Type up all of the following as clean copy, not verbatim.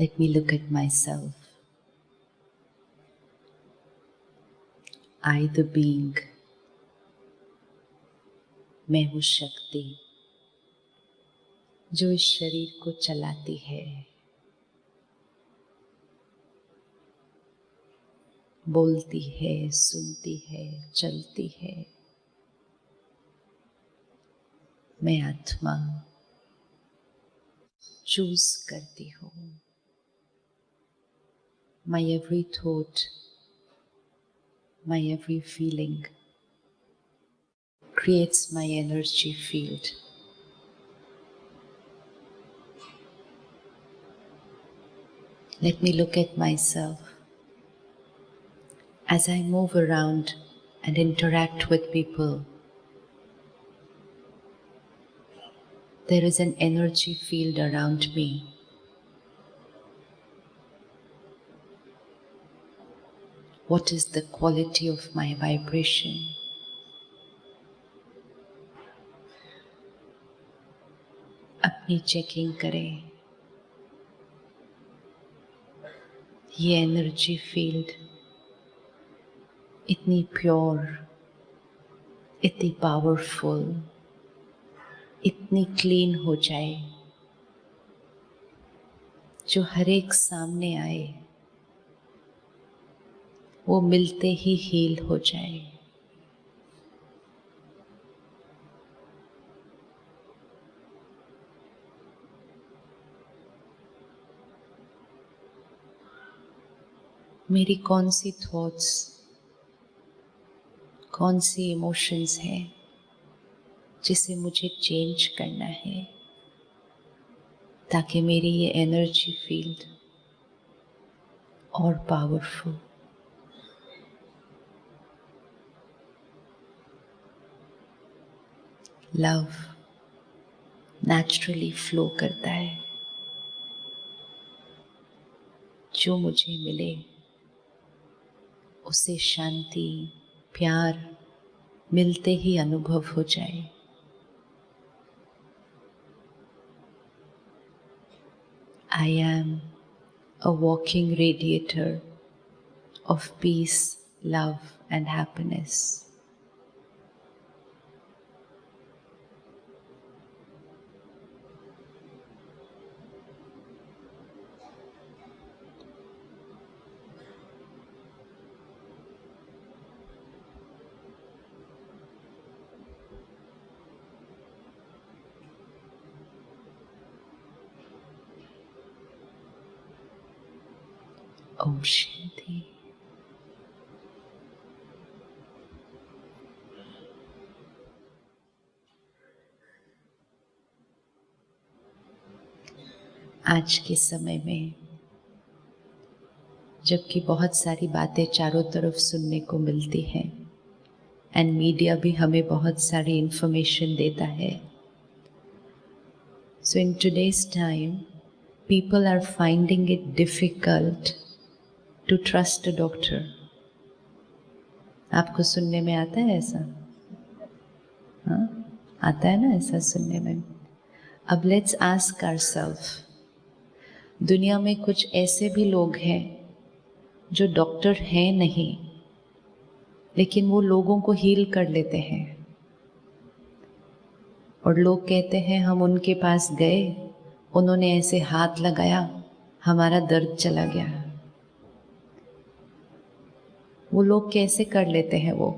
Let me look at myself. I the being, मैं हूँ शक्ति जो इस शरीर को चलाती है, बोलती है, सुनती है, चलती है। मैं आत्मा चूज करती हूँ। My every thought, my every feeling creates my energy field. Let me look at myself as I move around and interact with people. There is an energy field around me. What is the quality of my vibration? अपनी checking करें। ये energy field इतनी pure, इतनी powerful, इतनी clean हो जाए जो हर एक सामने आए वो मिलते ही हील हो जाए। मेरी कौन सी थॉट्स, कौन सी इमोशंस हैं जिसे मुझे चेंज करना है ताकि मेरी ये एनर्जी फील्ड और पावरफुल। लव नेचुरली फ्लो करता है। जो मुझे मिले उसे शांति, प्यार मिलते ही अनुभव हो जाए। I am a walking radiator of peace, love and happiness. Om Shanti. आज के समय में जबकि बहुत सारी बातें चारों तरफ सुनने को मिलती हैं एंड मीडिया भी हमें बहुत सारी इंफॉर्मेशन देता है, so in today's time people are finding it difficult to trust a doctor. आपको सुनने में आता है ऐसा? हाँ, आता है ना ऐसा सुनने में? अब let's ask ourselves, दुनिया में कुछ ऐसे भी लोग हैं जो डॉक्टर हैं नहीं, लेकिन वो लोगों को हील कर लेते हैं और लोग कहते हैं हम उनके पास गए, उन्होंने ऐसे हाथ लगाया, हमारा दर्द चला गया। वो लोग कैसे कर लेते हैं वो?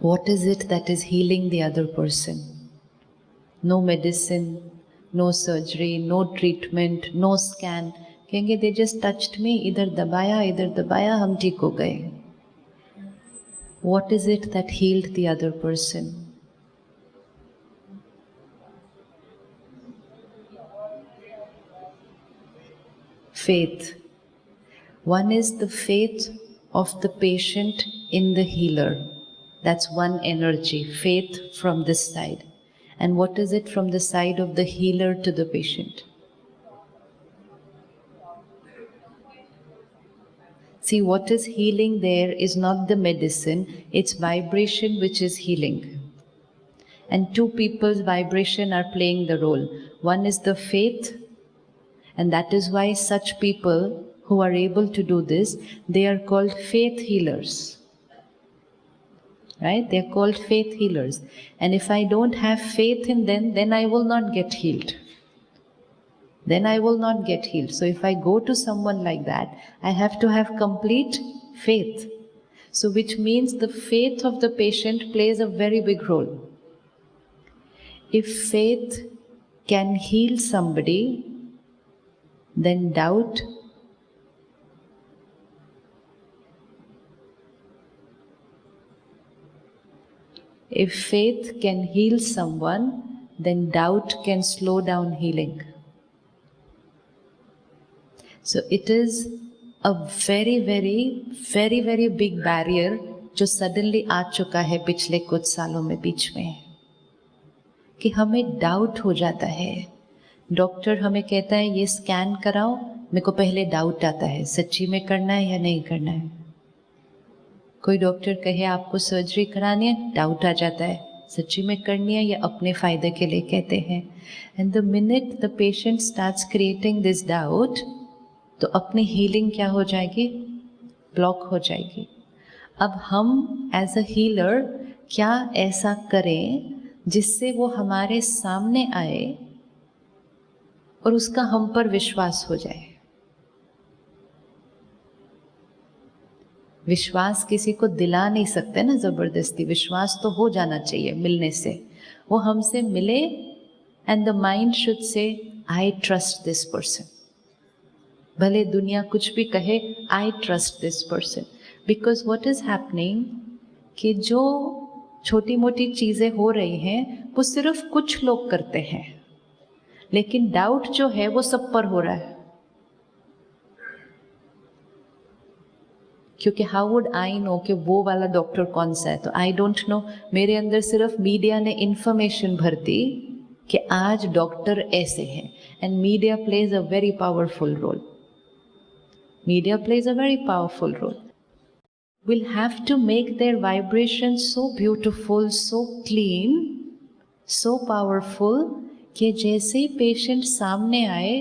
What is it that is healing the other person? No medicine, no surgery, no treatment, no scan. कहेंगे they just touched me, इधर दबाया, हम ठीक हो गए। What is it that healed the other person? Faith. One is the faith of the patient in the healer. That's one energy, faith from this side. And what is it from the side of the healer to the patient? See, what is healing there is not the medicine, it's vibration which is healing. And two people's vibration are playing the role. One is the faith And that is why such people who are able to do this, they are called faith healers. Right? They are called faith healers. And if I don't have faith in them, then I will not get healed. Then I will not get healed. So if I go to someone like that, I have to have complete faith. So which means the faith of the patient plays a very big role. If faith can heal somebody, then doubt if faith can heal someone, then doubt can slow down healing. So it is a very, very, very, very big barrier जो suddenly आ चुका है पिछले कुछ सालों में बीच में, कि हमें डाउट हो जाता है. डॉक्टर हमें कहता है ये स्कैन कराओ, मेरे को पहले डाउट आता है सच्ची में करना है या नहीं करना है. कोई डॉक्टर कहे आपको सर्जरी करानी है, डाउट आ जाता है सच्ची में करनी है या अपने फ़ायदे के लिए कहते हैं. And the minute the patient starts creating this doubt, तो अपनी हीलिंग क्या हो जाएगी? ब्लॉक हो जाएगी. अब हम एज अ हीलर क्या ऐसा करें जिससे वो हमारे सामने आए और उसका हम पर विश्वास हो जाए. विश्वास किसी को दिला नहीं सकते ना जबरदस्ती, विश्वास तो हो जाना चाहिए मिलने से. वो हमसे मिले and the mind should say I trust this person. भले दुनिया कुछ भी कहे, I trust this person. Because what is happening कि जो छोटी मोटी चीज़ें हो रही हैं वो सिर्फ कुछ लोग करते हैं, लेकिन डाउट जो है वो सब पर हो रहा है. क्योंकि हाउ वुड आई नो कि वो वाला डॉक्टर कौन सा है? तो आई डोंट नो. मेरे अंदर सिर्फ मीडिया ने इंफॉर्मेशन भर दी कि आज डॉक्टर ऐसे हैं. And media plays a very powerful role. Media plays a very powerful role. We'll have to make their vibration so beautiful, so clean, so powerful कि जैसे ही पेशेंट सामने आए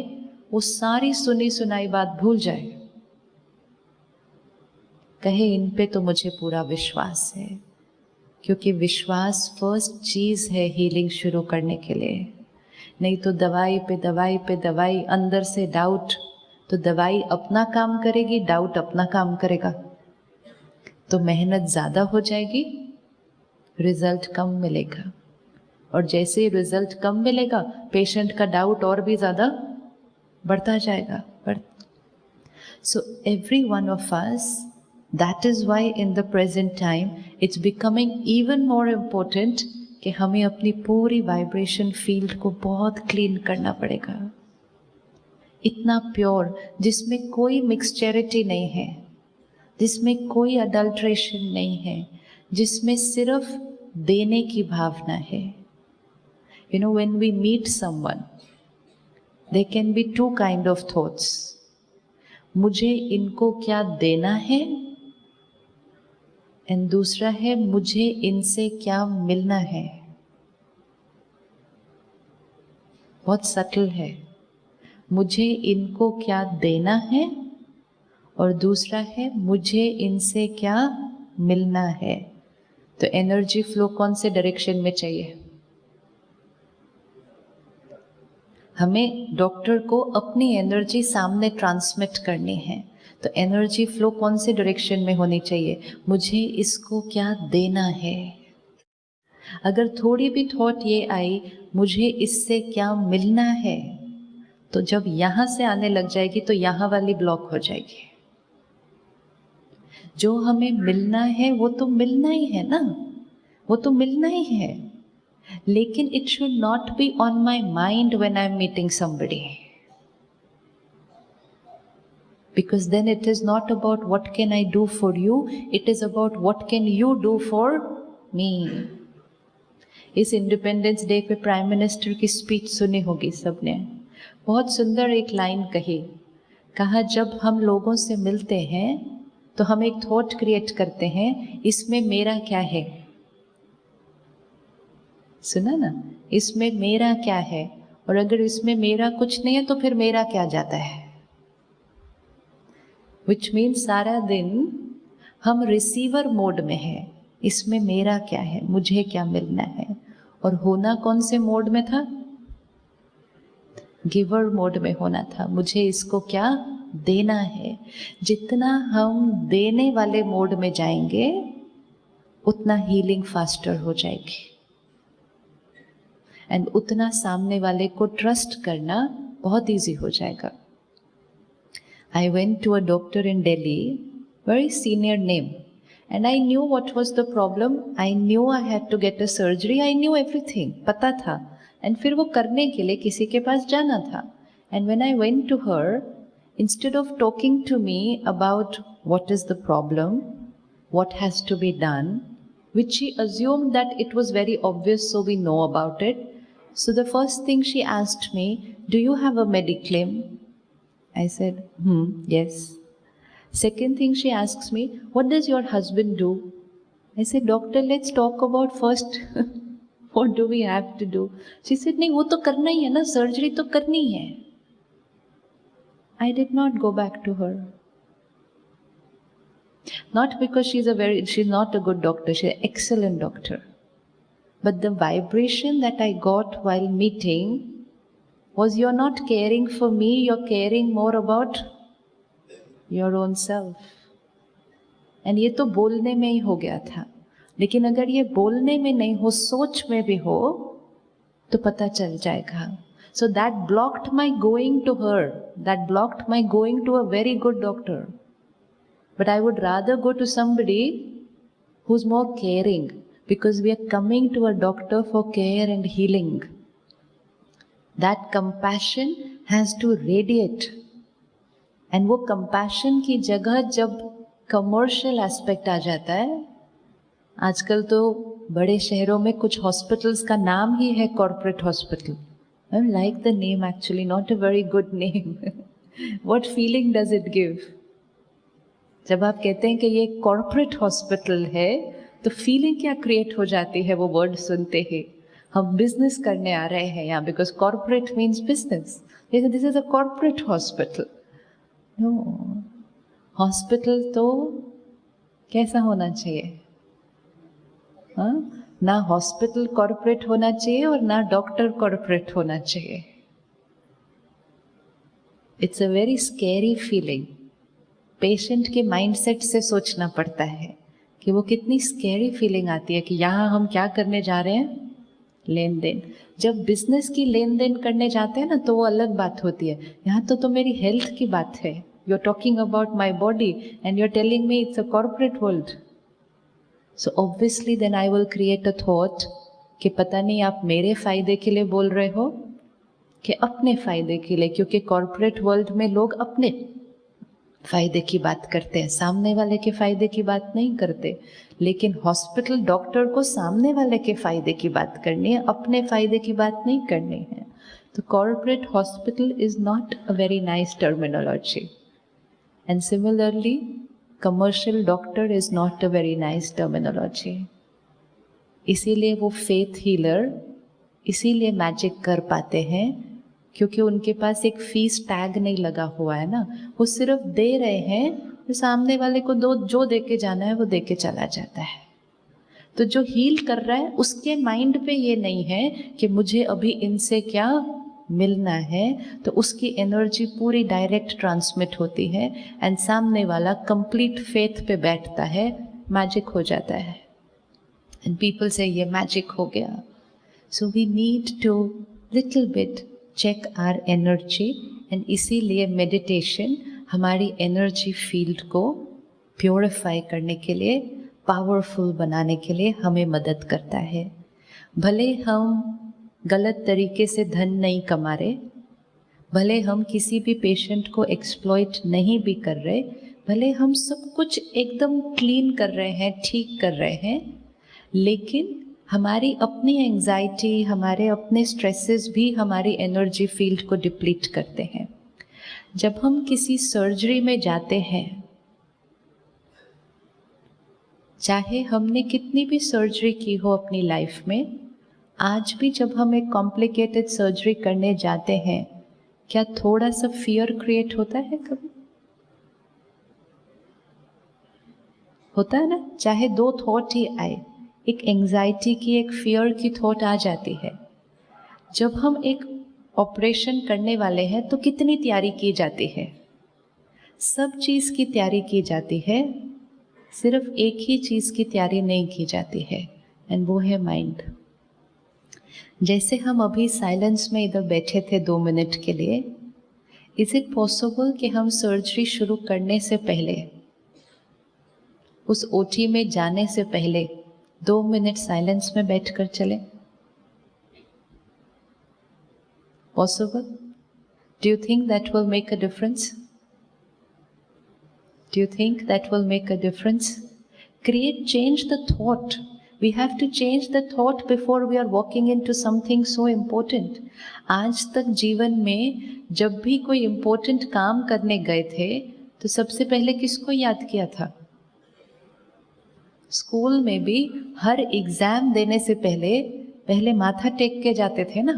वो सारी सुनी सुनाई बात भूल जाए, कहे इन पे तो मुझे पूरा विश्वास है. क्योंकि विश्वास फर्स्ट चीज़ है हीलिंग शुरू करने के लिए. नहीं तो दवाई पे दवाई पे दवाई, अंदर से डाउट, तो दवाई अपना काम करेगी, डाउट अपना काम करेगा, तो मेहनत ज़्यादा हो जाएगी, रिजल्ट कम मिलेगा. और जैसे ही रिजल्ट कम मिलेगा, पेशेंट का डाउट और भी ज़्यादा बढ़ता जाएगा. So every one of us, that is why in the present time it's becoming even more important कि हमें अपनी पूरी वाइब्रेशन फील्ड को बहुत क्लीन करना पड़ेगा. इतना प्योर, जिसमें कोई मिक्सचरिटी नहीं है, जिसमें कोई अडल्ट्रेशन नहीं है, जिसमें सिर्फ देने की भावना है. You know, when we meet someone, there can be two kind of thoughts. मुझे इनको क्या देना है, एंड दूसरा है मुझे इनसे क्या मिलना है. बहुत सटल है. मुझे इनको क्या देना है और दूसरा है मुझे इनसे क्या मिलना है. तो एनर्जी फ्लो कौन से डायरेक्शन में चाहिए? हमें डॉक्टर को अपनी एनर्जी सामने ट्रांसमिट करनी है, तो एनर्जी फ्लो कौन से डायरेक्शन में होनी चाहिए? मुझे इसको क्या देना है. अगर थोड़ी भी थॉट ये आई मुझे इससे क्या मिलना है, तो जब यहाँ से आने लग जाएगी तो यहाँ वाली ब्लॉक हो जाएगी. जो हमें मिलना है वो तो मिलना ही है ना, वो तो मिलना ही है, लेकिन it should not be on my mind when I am meeting somebody. Because then it is not about what can I do for you, it is about what can you do for me. इस independence day पे prime minister की speech सुनी होगी सबने. बहुत सुंदर एक line कही. कहा जब हम लोगों से मिलते हैं तो हम एक थॉट क्रिएट करते हैं, इसमें मेरा क्या है. सुना ना, इसमें मेरा क्या है. और अगर इसमें मेरा कुछ नहीं है तो फिर मेरा क्या जाता है। विच मीन्स सारा दिन हम रिसीवर मोड में है, इसमें मेरा क्या है, मुझे क्या मिलना है। और होना कौन से मोड में था? गिवर मोड में होना था, मुझे इसको क्या देना है। जितना हम देने वाले मोड में जाएंगे उतना हीलिंग फास्टर हो जाएगी, एंड उतना सामने वाले को ट्रस्ट करना बहुत इजी हो जाएगा। I went to a doctor in Delhi, very senior name, and I knew what was the problem. I knew I had to get a surgery. I knew everything, पता था। And फिर वो करने के लिए किसी के पास जाना था। And when I went to her, instead of talking to me about what is the problem, what has to be done, which she assumed that it was very obvious, so we know about it. So the first thing she asked me, do you have a mediclaim? I said, yes. Second thing she asks me, what does your husband do? I said, doctor, let's talk about first what do we have to do? She said, नहीं वो तो करना ही है ना, surgery तो करनी है। I did not go back to her. Not because she's not a good doctor, she's an excellent doctor. But the vibration that I got while meeting was, you're not caring for me, you're caring more about your own self. And ये तो बोलने में ही हो गया था, लेकिन अगर ये बोलने में नहीं हो, सोच में भी हो, तो पता चल जाएगा। So that blocked my going to her, that blocked my going to a very good doctor. But I would rather go to somebody who's more caring, because we are coming to a doctor for care and healing. That compassion has to radiate. And वो compassion की जगह जब commercial aspect आ जाता है, आजकल तो बड़े शहरों में कुछ hospitals का नाम ही है corporate hospital. I like the name actually, not a very good name. What feeling does it give? जब आप कहते हैं कि ये कॉर्पोरेट हॉस्पिटल है, तो फीलिंग क्या क्रिएट हो जाती है वो वर्ड सुनते ही। हम बिजनेस करने आ रहे हैं यहाँ, बिकॉज कॉर्पोरेट मीन्स बिजनेस, लेकिन this is a corporate hospital. No, hospital तो कैसा होना चाहिए? हाँ, ना हॉस्पिटल कॉर्पोरेट होना चाहिए और ना डॉक्टर कॉर्पोरेट होना चाहिए। It's a very scary feeling. Patient के माइंडसेट से सोचना पड़ता है कि वो कितनी स्कैरी फीलिंग आती है कि यहाँ हम क्या करने जा रहे हैं, लेन देन। जब बिजनेस की लेन देन करने जाते हैं ना, तो वो अलग बात होती है। यहाँ तो मेरी हेल्थ की बात है। You are talking about my body and you are telling me it's a corporate world. So obviously then I will create a thought कि पता नहीं आप मेरे फायदे के लिए बोल रहे हो कि अपने फायदे के लिए, क्योंकि कॉर्पोरेट वर्ल्ड में लोग अपने फायदे की बात करते हैं, सामने वाले के फायदे की बात नहीं करते। लेकिन हॉस्पिटल डॉक्टर को सामने वाले के फायदे की बात करनी है, अपने फायदे की बात नहीं करनी है। तो corporate hospital is not a very nice terminology, and similarly commercial doctor is not a very nice terminology. इसीलिए वो फेथ हीलर इसीलिए मैजिक कर पाते हैं, क्योंकि उनके पास एक फीस टैग नहीं लगा हुआ है ना। वो सिर्फ दे रहे हैं, तो सामने वाले को जो दे के जाना है वो दे के चला जाता है। तो जो हील कर रहा है उसके माइंड पे ये नहीं है कि मुझे अभी इनसे क्या मिलना है, तो उसकी एनर्जी पूरी डायरेक्ट ट्रांसमिट होती है एंड सामने वाला कंप्लीट फेथ पे बैठता है, मैजिक हो जाता है। एंड पीपल से ये मैजिक हो गया। So we need to little bit check our energy, and इसीलिए मेडिटेशन हमारी एनर्जी फील्ड को प्योरीफाई करने के लिए, पावरफुल बनाने के लिए हमें मदद करता है। भले हम गलत तरीके से धन नहीं कमा रहे, भले हम किसी भी पेशेंट को एक्सप्लॉइट नहीं भी कर रहे, भले हम सब कुछ एकदम क्लीन कर रहे हैं, ठीक कर रहे हैं, लेकिन हमारी अपनी एंजाइटी, हमारे अपने स्ट्रेसेस भी हमारी एनर्जी फील्ड को डिप्लीट करते हैं। जब हम किसी सर्जरी में जाते हैं, चाहे हमने कितनी भी सर्जरी की हो अपनी लाइफ में, आज भी जब हम एक कॉम्प्लिकेटेड सर्जरी करने जाते हैं, क्या थोड़ा सा फियर क्रिएट होता है कभी? होता है ना, चाहे 2 थॉट ही आए, एक एंजाइटी की, एक फियर की थॉट आ जाती है। जब हम एक ऑपरेशन करने वाले हैं तो कितनी तैयारी की जाती है, सब चीज़ की तैयारी की जाती है, सिर्फ एक ही चीज़ की तैयारी नहीं की जाती है, एंड वो है माइंड। जैसे हम अभी साइलेंस में इधर बैठे थे 2 मिनट के लिए, इज इट पॉसिबल कि हम सर्जरी शुरू करने से पहले, उस ओटी में जाने से पहले 2 मिनट साइलेंस में बैठकर चले? Possible? Do you think that will make a difference? Do you think that will make a difference? Change the thought. We have to change the thought before we are walking into something so important. आज तक जीवन में जब भी कोई important काम करने गए थे तो सबसे पहले किसको याद किया था? स्कूल में भी हर एग्जाम देने से पहले माथा टेक के जाते थे ना,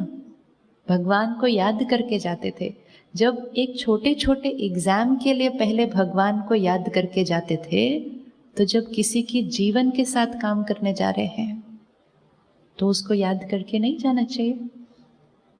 भगवान को याद करके जाते थे। जब एक छोटे छोटे एग्जाम के लिए पहले भगवान को याद करके जाते थे, तो जब किसी की जीवन के साथ काम करने जा रहे हैं तो उसको याद करके नहीं जाना चाहिए?